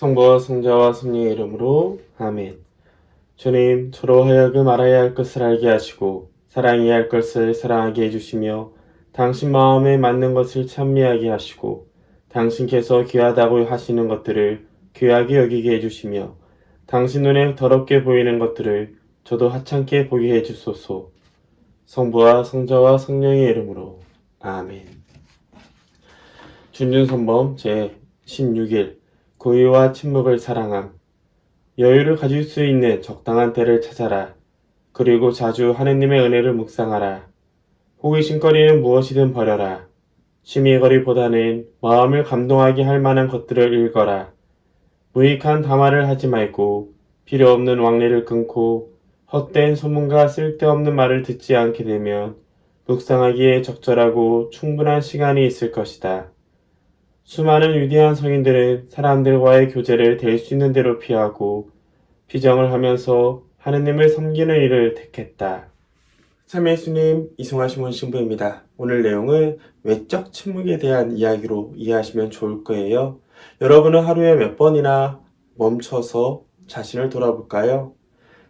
성부와 성자와 성령의 이름으로 아멘. 주님, 저로 하여금 알아야 할 것을 알게 하시고 사랑해야 할 것을 사랑하게 해주시며 당신 마음에 맞는 것을 찬미하게 하시고 당신께서 귀하다고 하시는 것들을 귀하게 여기게 해주시며 당신 눈에 더럽게 보이는 것들을 저도 하찮게 보게 해주소서. 성부와 성자와 성령의 이름으로 아멘. 준준선범 제16일 고요와 침묵을 사랑함. 여유를 가질 수 있는 적당한 때를 찾아라. 그리고 자주 하느님의 은혜를 묵상하라. 호기심거리는 무엇이든 버려라. 취미거리보다는 마음을 감동하게 할 만한 것들을 읽어라. 무익한 담화를 하지 말고 필요 없는 왕래를 끊고 헛된 소문과 쓸데없는 말을 듣지 않게 되면 묵상하기에 적절하고 충분한 시간이 있을 것이다. 수많은 위대한 성인들은 사람들과의 교제를 될 수 있는 대로 피하고 피정을 하면서 하느님을 섬기는 일을 택했다. 참의 예수님, 이승화 시몬 신부입니다. 오늘 내용은 외적 침묵에 대한 이야기로 이해하시면 좋을 거예요. 여러분은 하루에 몇 번이나 멈춰서 자신을 돌아볼까요?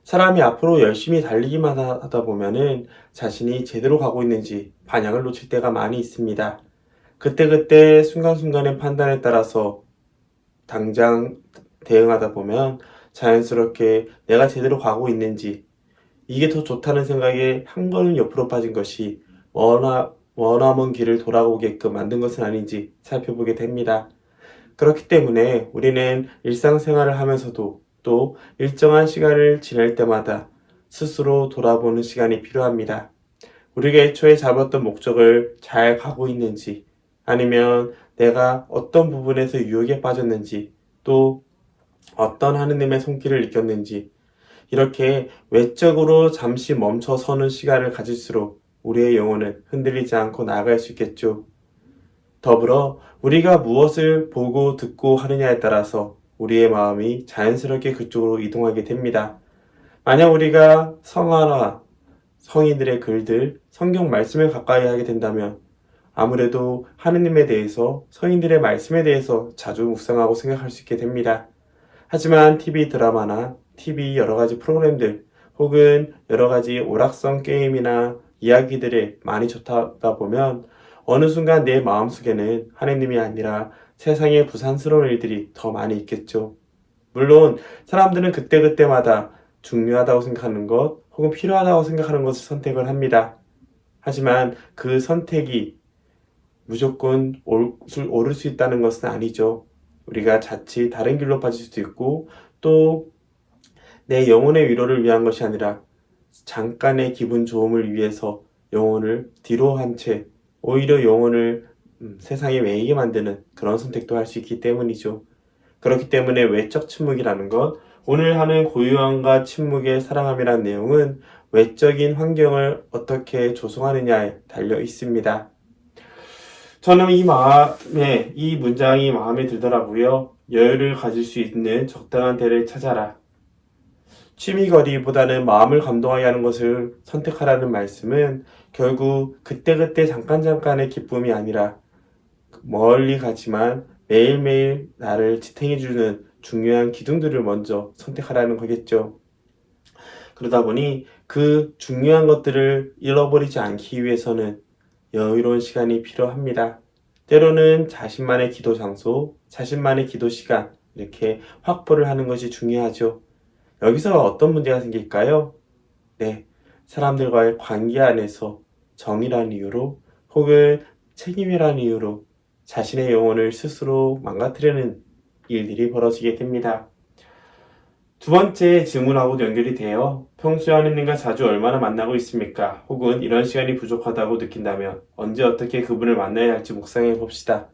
사람이 앞으로 열심히 달리기만 하다 보면은 자신이 제대로 가고 있는지 방향을 놓칠 때가 많이 있습니다. 그때그때 순간순간의 판단에 따라서 당장 대응하다 보면 자연스럽게 내가 제대로 가고 있는지 이게 더 좋다는 생각에 한 걸음 옆으로 빠진 것이 머나먼 길을 돌아오게끔 만든 것은 아닌지 살펴보게 됩니다. 그렇기 때문에 우리는 일상생활을 하면서도 또 일정한 시간을 지낼 때마다 스스로 돌아보는 시간이 필요합니다. 우리가 애초에 잡았던 목적을 잘 가고 있는지 아니면 내가 어떤 부분에서 유혹에 빠졌는지 또 어떤 하느님의 손길을 느꼈는지 이렇게 외적으로 잠시 멈춰서는 시간을 가질수록 우리의 영혼은 흔들리지 않고 나아갈 수 있겠죠. 더불어 우리가 무엇을 보고 듣고 하느냐에 따라서 우리의 마음이 자연스럽게 그쪽으로 이동하게 됩니다. 만약 우리가 성화나 성인들의 글들, 성경 말씀을 가까이 하게 된다면 아무래도 하느님에 대해서 성인들의 말씀에 대해서 자주 묵상하고 생각할 수 있게 됩니다. 하지만 TV 드라마나 TV 여러 가지 프로그램들 혹은 여러 가지 오락성 게임이나 이야기들에 많이 쫓아다 보면 어느 순간 내 마음속에는 하느님이 아니라 세상의 부산스러운 일들이 더 많이 있겠죠. 물론 사람들은 그때그때마다 중요하다고 생각하는 것 혹은 필요하다고 생각하는 것을 선택을 합니다. 하지만 그 선택이 무조건 옳을 수 있다는 것은 아니죠. 우리가 자칫 다른 길로 빠질 수도 있고 또 내 영혼의 위로를 위한 것이 아니라 잠깐의 기분 좋음을 위해서 영혼을 뒤로 한 채 오히려 영혼을 세상에 매이게 만드는 그런 선택도 할 수 있기 때문이죠. 그렇기 때문에 외적 침묵이라는 것, 오늘 하는 고요함과 침묵의 사랑함이라는 내용은 외적인 환경을 어떻게 조성하느냐에 달려 있습니다. 저는 이 문장이 마음에 들더라고요. 여유를 가질 수 있는 적당한 때를 찾아라. 취미거리보다는 마음을 감동하게 하는 것을 선택하라는 말씀은 결국 그때그때 잠깐의 기쁨이 아니라 멀리 가지만 매일매일 나를 지탱해주는 중요한 기둥들을 먼저 선택하라는 거겠죠. 그러다 보니 그 중요한 것들을 잃어버리지 않기 위해서는 여유로운 시간이 필요합니다. 때로는 자신만의 기도 장소, 자신만의 기도 시간 이렇게 확보를 하는 것이 중요하죠. 여기서 어떤 문제가 생길까요? 네, 사람들과의 관계 안에서 정의라는 이유로 혹은 책임이라는 이유로 자신의 영혼을 스스로 망가뜨리는 일들이 벌어지게 됩니다. 두 번째 질문하고도 연결이 돼요. 평소에 하느님과 자주 얼마나 만나고 있습니까? 혹은 이런 시간이 부족하다고 느낀다면 언제 어떻게 그분을 만나야 할지 묵상해 봅시다.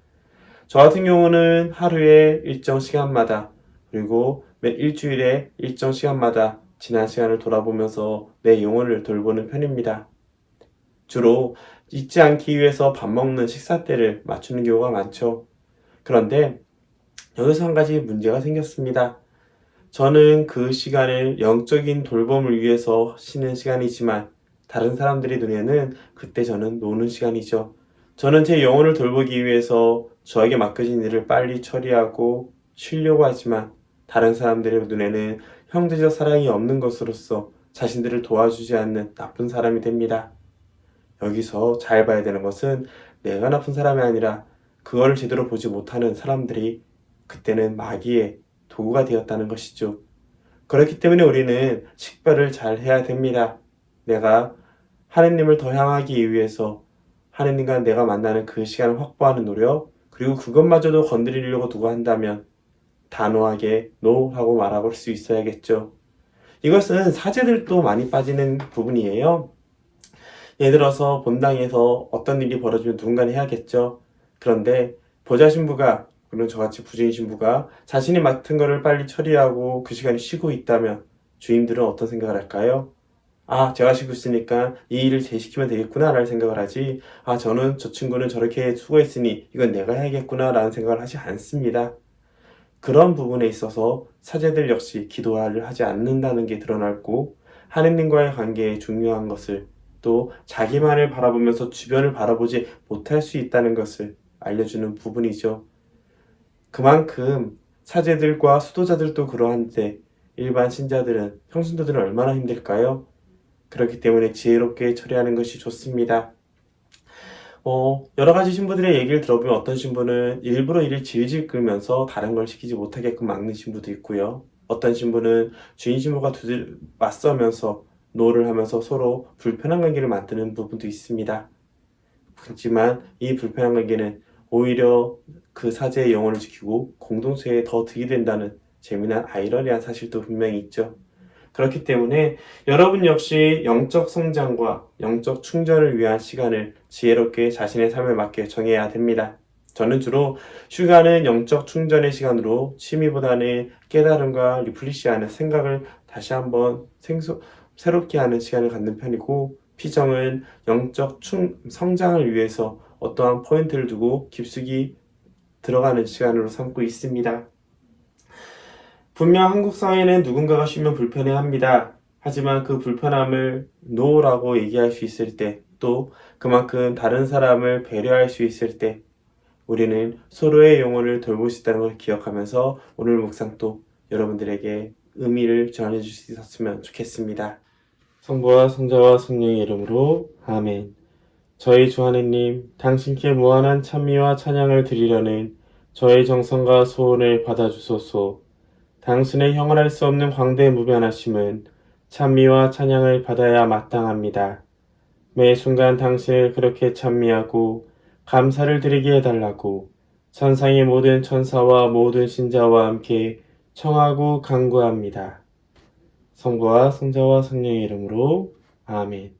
저 같은 경우는 하루에 일정 시간마다 그리고 매 일주일에 일정 시간마다 지난 시간을 돌아보면서 내 영혼을 돌보는 편입니다. 주로 잊지 않기 위해서 밥 먹는 식사 때를 맞추는 경우가 많죠. 그런데 여기서 한 가지 문제가 생겼습니다. 저는 그 시간을 영적인 돌봄을 위해서 쉬는 시간이지만 다른 사람들의 눈에는 그때 저는 노는 시간이죠. 저는 제 영혼을 돌보기 위해서 저에게 맡겨진 일을 빨리 처리하고 쉬려고 하지만 다른 사람들의 눈에는 형제적 사랑이 없는 것으로서 자신들을 도와주지 않는 나쁜 사람이 됩니다. 여기서 잘 봐야 되는 것은 내가 나쁜 사람이 아니라 그거를 제대로 보지 못하는 사람들이 그때는 마귀의 도구가 되었다는 것이죠. 그렇기 때문에 우리는 식별을 잘 해야 됩니다. 내가 하느님을 더 향하기 위해서 하느님과 내가 만나는 그 시간을 확보하는 노력, 그리고 그것마저도 건드리려고 두고 한다면 단호하게 NO 하고 말할 수 있어야겠죠. 이것은 사제들도 많이 빠지는 부분이에요. 예를 들어서 본당에서 어떤 일이 벌어지면 누군가는 해야겠죠. 그런데 보좌 신부가, 물론 저같이 부주인 신부가 자신이 맡은 거를 빨리 처리하고 그 시간에 쉬고 있다면 주임들은 어떤 생각을 할까요? 아, 제가 쉬고 있으니까 이 일을 제시키면 되겠구나 라는 생각을 하지, 아, 저 친구는 저렇게 수고했으니 이건 내가 해야겠구나 라는 생각을 하지 않습니다. 그런 부분에 있어서 사제들 역시 기도를 하지 않는다는 게 드러났고, 하느님과의 관계에 중요한 것을, 또 자기만을 바라보면서 주변을 바라보지 못할 수 있다는 것을 알려주는 부분이죠. 그만큼 사제들과 수도자들도 그러한데 일반 신자들은, 평신도들은 얼마나 힘들까요? 그렇기 때문에 지혜롭게 처리하는 것이 좋습니다. 여러 가지 신부들의 얘기를 들어보면 어떤 신부는 일부러 일을 질질 끌면서 다른 걸 시키지 못하게끔 막는 신부도 있고요. 어떤 신부는 주인 신부가 맞서면서 노를 하면서 서로 불편한 관계를 만드는 부분도 있습니다. 하지만 이 불편한 관계는 오히려 그 사제의 영혼을 지키고 공동체에 더 득이 된다는 재미난 아이러니한 사실도 분명히 있죠. 그렇기 때문에 여러분 역시 영적 성장과 영적 충전을 위한 시간을 지혜롭게 자신의 삶에 맞게 정해야 됩니다. 저는 주로 휴가는 영적 충전의 시간으로 취미보다는 깨달음과 리플리시하는 생각을 다시 한번 새롭게 하는 시간을 갖는 편이고, 피정은 영적 성장을 위해서 어떠한 포인트를 두고 깊숙이 들어가는 시간으로 삼고 있습니다. 분명 한국 사회는 누군가가 쉬면 불편해합니다. 하지만 그 불편함을 NO라고 얘기할 수 있을 때, 또 그만큼 다른 사람을 배려할 수 있을 때 우리는 서로의 영혼을 돌볼 수 있다는 걸 기억하면서 오늘 묵상도 여러분들에게 의미를 전해줄 수 있었으면 좋겠습니다. 성부와 성자와 성령의 이름으로 아멘. 저희 주 하느님, 당신께 무한한 찬미와 찬양을 드리려는 저의 정성과 소원을 받아주소서. 당신의 형언할 수 없는 광대무변하심은 찬미와 찬양을 받아야 마땅합니다. 매 순간 당신을 그렇게 찬미하고 감사를 드리게 해달라고 천상의 모든 천사와 모든 신자와 함께 청하고 간구합니다. 성부와 성자와 성령의 이름으로 아멘.